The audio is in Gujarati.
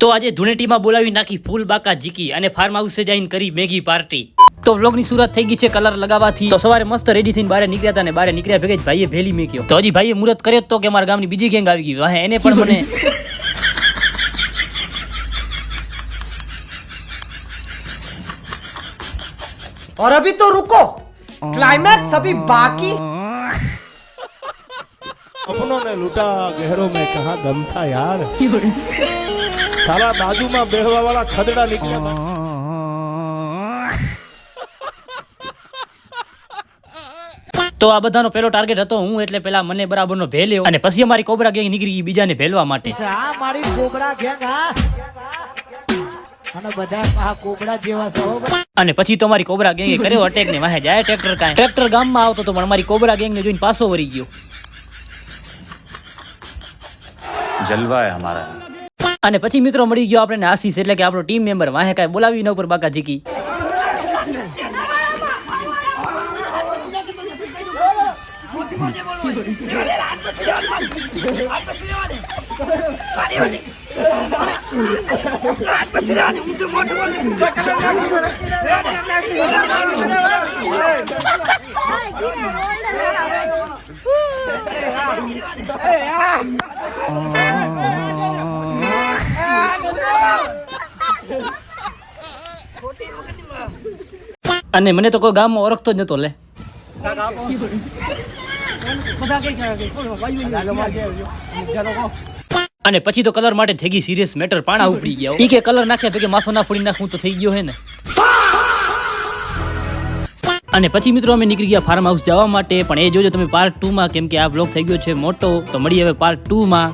તો આજે ધૂળેટીમાં બોલાવી નાખી ફૂલ બાકા જીકી અને ફાર્મ હાઉસે જઈને કરી મેગી પાર્ટી। તો વ્લોગની શરૂઆત થઈ ગઈ છે કલર લગાવવાથી। તો સવારે મસ્ત રેડી થઈને બહાર નીકળ્યા હતા અને બહાર નીકળ્યા ભેગે જ ભાઈએ ભેલી મેક્યો। તો હજી ભાઈએ મુહૂર્ત કર્યો તો કે મારા ગામની બીજી ગેંગ આવી ગઈ વાહે એને પણ મને और अभी तो रुको, क्लाइमैक्स अभी बाकी। अपनों ने लूटा गहरों में कहा दम था यार। साला बाजू में बेहवा वाला खदड़ा निकला। તો આ બધાનો પહેલો ટાર્ગેટ હતો હું એટલે પેલા મને બરાબરનો ભેલ્યો અને પછી અમારી કોબરા ગેંગ નીકળી ગઈ બીજાને ભેલવા માટે। આ મારી કોબરા ગેંગ આ અને બધા આ કોબરા જેવા છો। અને પછી તો અમારી કોબરા ગેંગે કર્યો અટેક ને વાહે જાય ટ્રેક્ટર કાંઈ ટ્રેક્ટર ગામમાં આવતો તો પણ અમારી કોબરા ગેંગને જોઈને પાછો વળી ગયો। जलवा है हमारा। અને પછી મિત્રો મળી ગયો આપણે આશીષ એટલે કે આપણો ટીમ મેમ્બર વાહે કાંઈ બોલાવી ન ઉપર બાકા જીકી। અને મને તો કોઈ ગામમાં ઓળખતો જ નતો લે। અને પછી તો કલર માટે થઈ ગઈ સિરિયસ મેટર પાણા ઉપડી ગયા। ઈ કે કલર નાખ્યા ભેગે માથો ના ફોડી નાખું તો થઈ ગયો હે ને। અને પછી મિત્રો અમે નીકળી ગયા ફાર્મ હાઉસ જવા માટે પણ એ જોજો તમે પાર્ટ 2 માં કેમ કે આ બ્લોગ થઈ ગયો છે મોટો। તો મળીએ હવે પાર્ટ 2 માં।